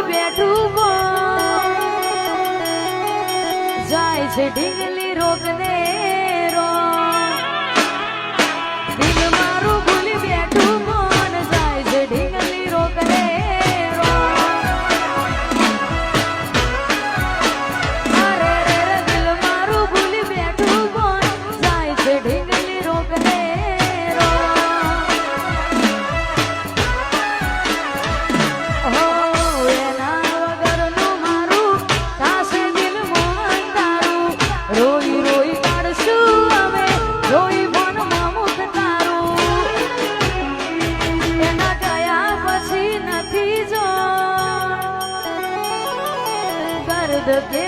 ભૂલી બેઠું જાય છે ઢીંગલી રોગને રો દિલ મારું ભૂલી બેઠું કોણ જાય છે ઢીંગલી રોગને રો અરે રે દિલ મારું ભૂલી બેઠું કોણ જાય છે ઢીંગલી રોગને રો હો એના વગરનું મારું કાશે દિલ મોહન તારું રોઈ રોઈ કાઢશું અમે રોઈ મનમાં મુખ તારું એના ગયા પછી નથી જો દર્દ કે